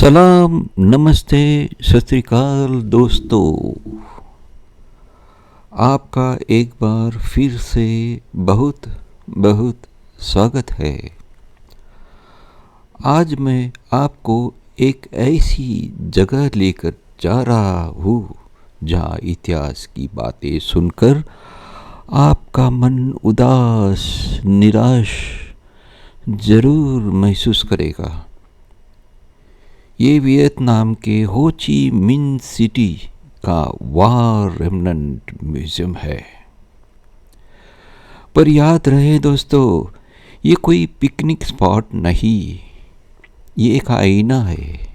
सलाम, नमस्ते, सत श्री अकाल दोस्तों। आपका एक बार फिर से बहुत बहुत स्वागत है। आज मैं आपको एक ऐसी जगह लेकर जा रहा हूँ जहाँ इतिहास की बातें सुनकर आपका मन उदास निराश ज़रूर महसूस करेगा। ये वियतनाम के हो ची मिन सिटी का वार रेमनंट म्यूज़ियम है। पर याद रहे दोस्तों, ये कोई पिकनिक स्पॉट नहीं, ये एक आईना है।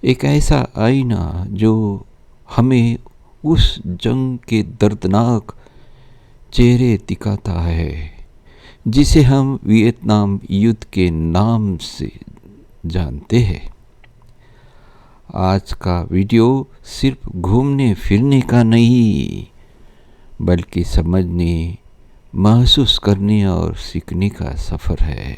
एक ऐसा आईना जो हमें उस जंग के दर्दनाक चेहरे दिखाता है जिसे हम वियतनाम युद्ध के नाम से जानते हैं। आज का वीडियो सिर्फ घूमने फिरने का नहीं, बल्कि समझने, महसूस करने और सीखने का सफ़र है।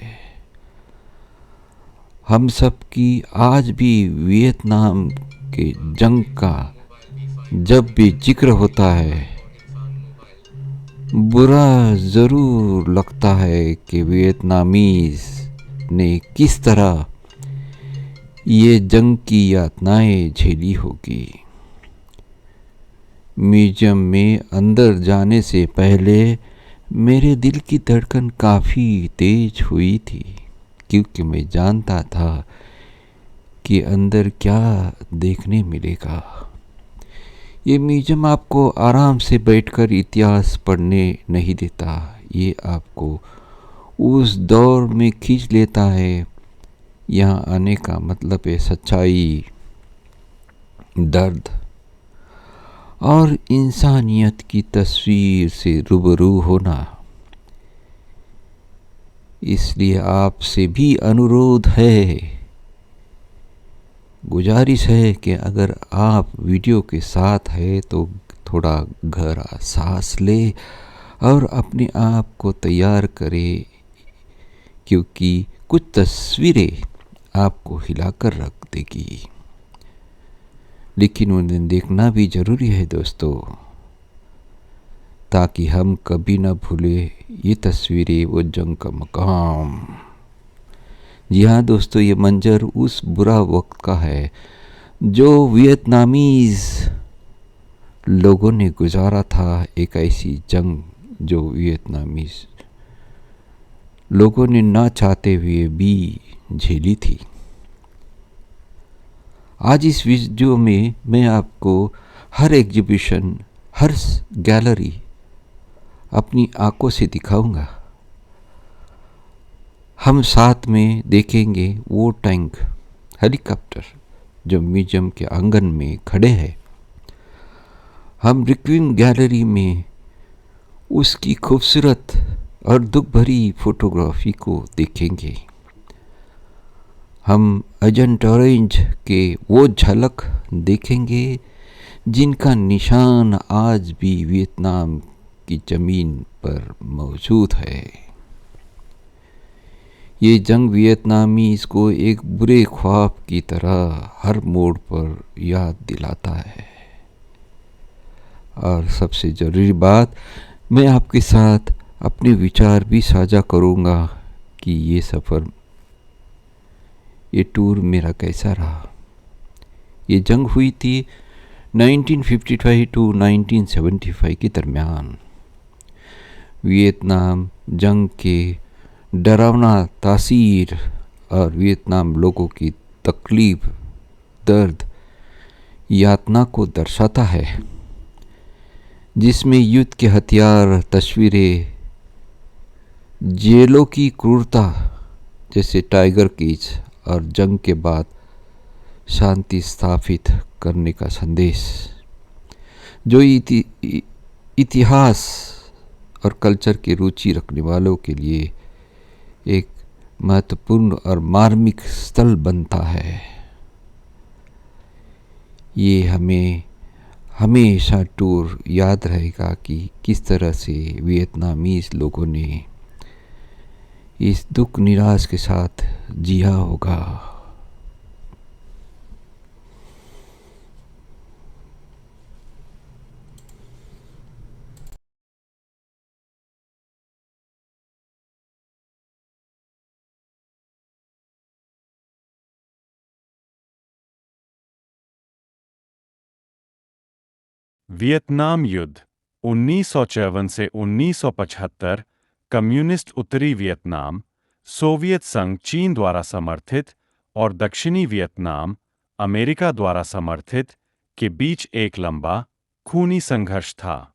हम सब की आज भी वियतनाम के जंग का जब भी जिक्र होता है, बुरा ज़रूर लगता है कि वियतनामीज़ ने किस तरह ये जंग की यातनाएं झेली होगी। म्यूजियम में अंदर जाने से पहले मेरे दिल की धड़कन काफ़ी तेज हुई थी, क्योंकि मैं जानता था कि अंदर क्या देखने मिलेगा। ये म्यूजियम आपको आराम से बैठकर इतिहास पढ़ने नहीं देता, ये आपको उस दौर में खींच लेता है। यहाँ आने का मतलब है सच्चाई, दर्द और इंसानियत की तस्वीर से रूबरू होना। इसलिए आपसे भी अनुरोध है, गुजारिश है कि अगर आप वीडियो के साथ है तो थोड़ा गहरा सांस ले और अपने आप को तैयार करें, क्योंकि कुछ तस्वीरें आपको हिलाकर रख देगी। लेकिन उन्हें देखना भी ज़रूरी है दोस्तों, ताकि हम कभी ना भूले ये तस्वीरें वो जंग का मकाम। जी हाँ दोस्तों, ये मंजर उस बुरा वक्त का है जो वियतनामीज़ लोगों ने गुजारा था। एक ऐसी जंग जो वियतनामीज़ लोगों ने ना चाहते हुए भी झेली थी। आज इस वीडियो में मैं आपको हर एग्जीबिशन, हर गैलरी अपनी आंखों से दिखाऊंगा। हम साथ में देखेंगे वो टैंक, हेलीकॉप्टर जो म्यूजियम के आंगन में खड़े हैं। हम रिक्विम गैलरी में उसकी खूबसूरत और दुख भरी फोटोग्राफी को देखेंगे। हम एजेंट ऑरेंज के वो झलक देखेंगे जिनका निशान आज भी वियतनाम की ज़मीन पर मौजूद है। ये जंग वियतनामीज़ को एक बुरे ख्वाब की तरह हर मोड़ पर याद दिलाता है। और सबसे ज़रूरी बात, मैं आपके साथ अपने विचार भी साझा करूँगा कि ये सफ़र, ये टूर मेरा कैसा रहा। ये जंग हुई थी 1955 टू 1975 के दरमियान। वियतनाम जंग के डरावना तासीर और वियतनाम लोगों की तकलीफ, दर्द, यातना को दर्शाता है, जिसमें युद्ध के हथियार, तस्वीरें, जेलों की क्रूरता जैसे टाइगर केज और जंग के बाद शांति स्थापित करने का संदेश, जो इतिहास और कल्चर की रुचि रखने वालों के लिए एक महत्वपूर्ण और मार्मिक स्थल बनता है। ये हमें हमेशा टूर याद रहेगा कि किस तरह से वियतनामीज़ लोगों ने इस दुख निराश के साथ जिया होगा। वियतनाम युद्ध 1954 से 1975। कम्युनिस्ट उत्तरी वियतनाम, सोवियत संघ चीन द्वारा समर्थित, और दक्षिणी वियतनाम, अमेरिका द्वारा समर्थित, के बीच एक लंबा, खूनी संघर्ष था,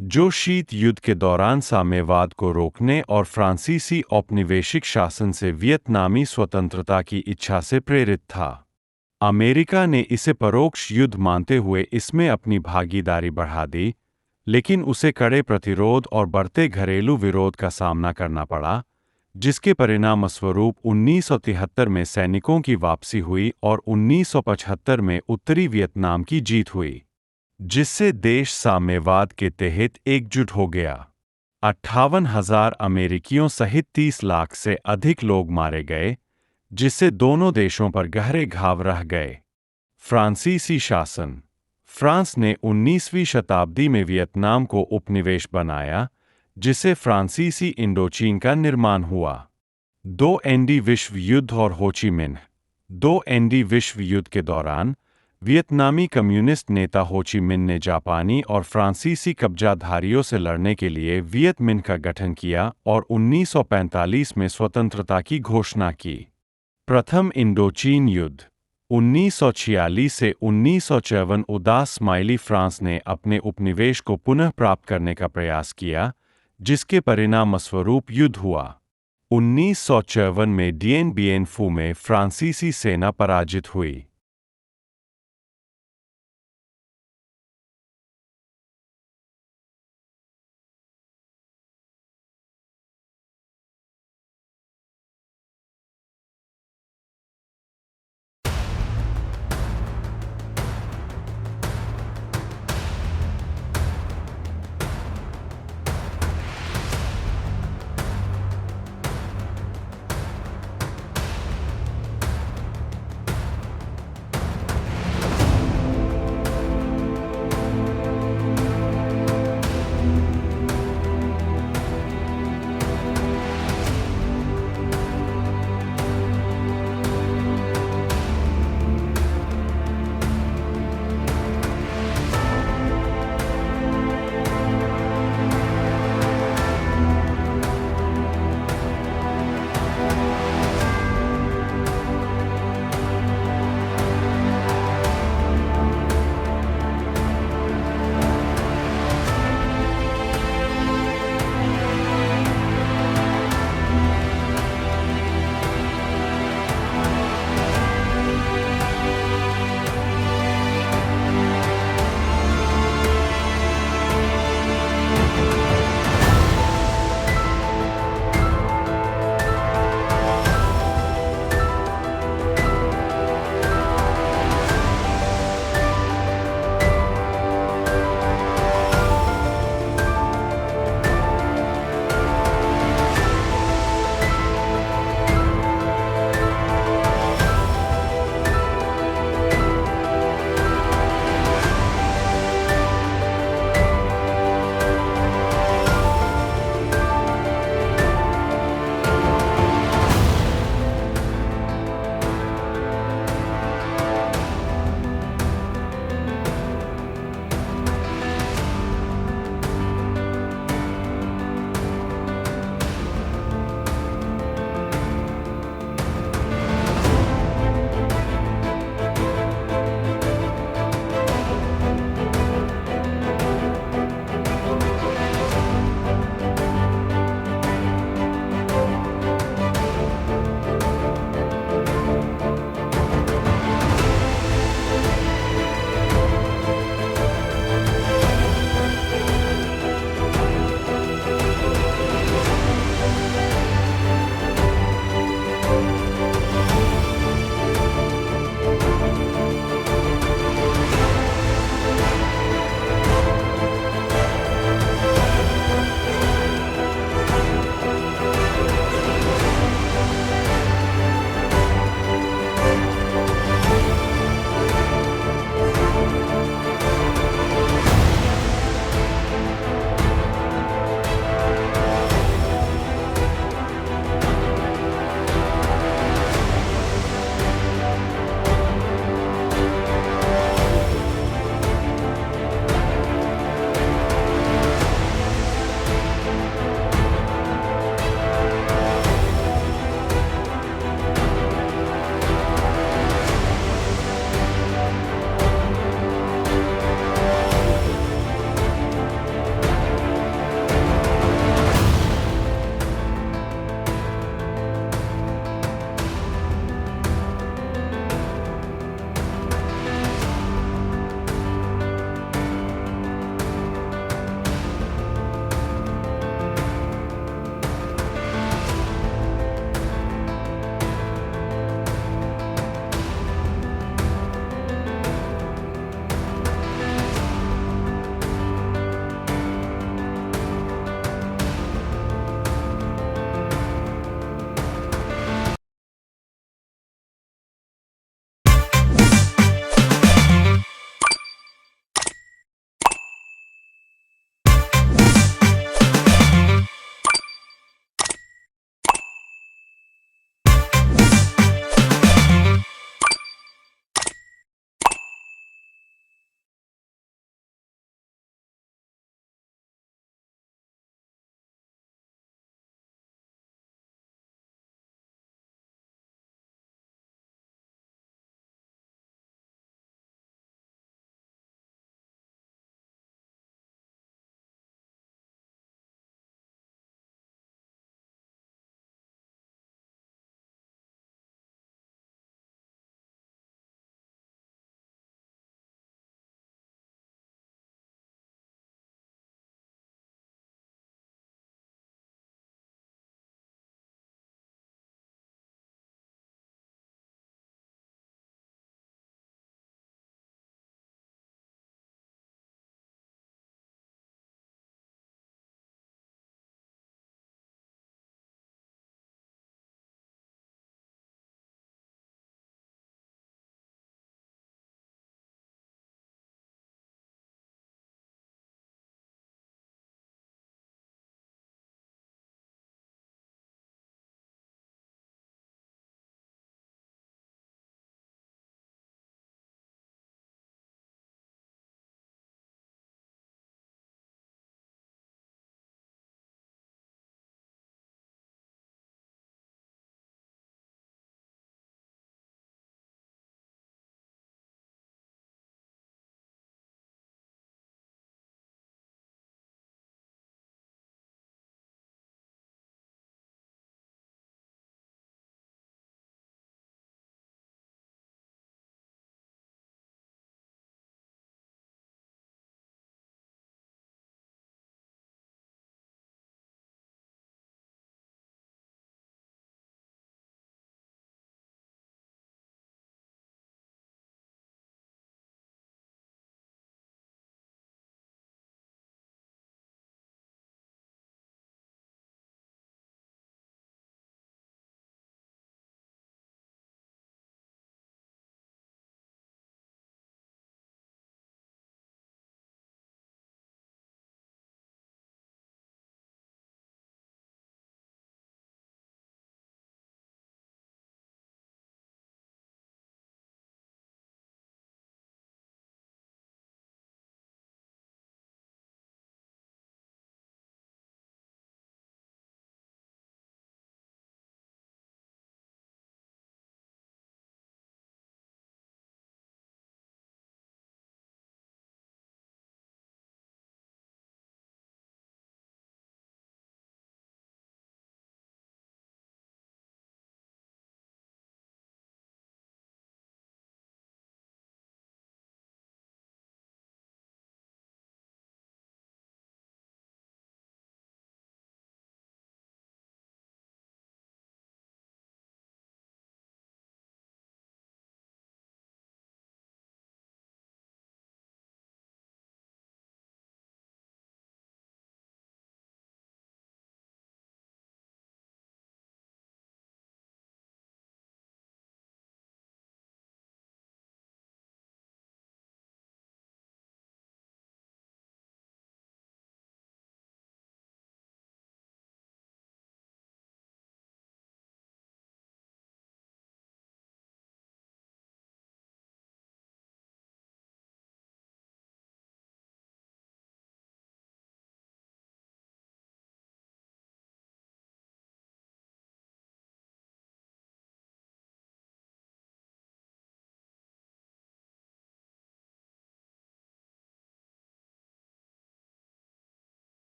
जो शीत युद्ध के दौरान साम्यवाद को रोकने और फ्रांसीसी औपनिवेशिक शासन से वियतनामी स्वतंत्रता की इच्छा से प्रेरित था। अमेरिका ने इसे परोक्ष युद्ध मानते हुए इसमें अपनी भागीदारी बढ़ा दी, लेकिन उसे कड़े प्रतिरोध और बढ़ते घरेलू विरोध का सामना करना पड़ा, जिसके परिणामस्वरूप 1973 में सैनिकों की वापसी हुई और 1975 में उत्तरी वियतनाम की जीत हुई, जिससे देश साम्यवाद के तहत एकजुट हो गया। 58,000 अमेरिकियों सहित 30 लाख से अधिक लोग मारे गए, जिससे दोनों देशों पर गहरे घाव रह गए। फ्रांसीसी शासन। फ्रांस ने 19वीं शताब्दी में वियतनाम को उपनिवेश बनाया, जिससे फ्रांसीसी इंडोचीन का निर्माण हुआ। 2 विश्व युद्ध और हो ची मिन्ह। 2 विश्व युद्ध के दौरान वियतनामी कम्युनिस्ट नेता हो ची मिन्ह ने जापानी और फ्रांसीसी कब्जाधारियों से लड़ने के लिए वियत मिन्ह का गठन किया और 1945 में स्वतंत्रता की घोषणा की। प्रथम इंडोचीन युद्ध 1946 से 1954। उदास स्माइली फ्रांस ने अपने उपनिवेश को पुनः प्राप्त करने का प्रयास किया, जिसके परिणामस्वरूप युद्ध हुआ। 1954 में डिएन बिएन फू में फ्रांसीसी सेना पराजित हुई।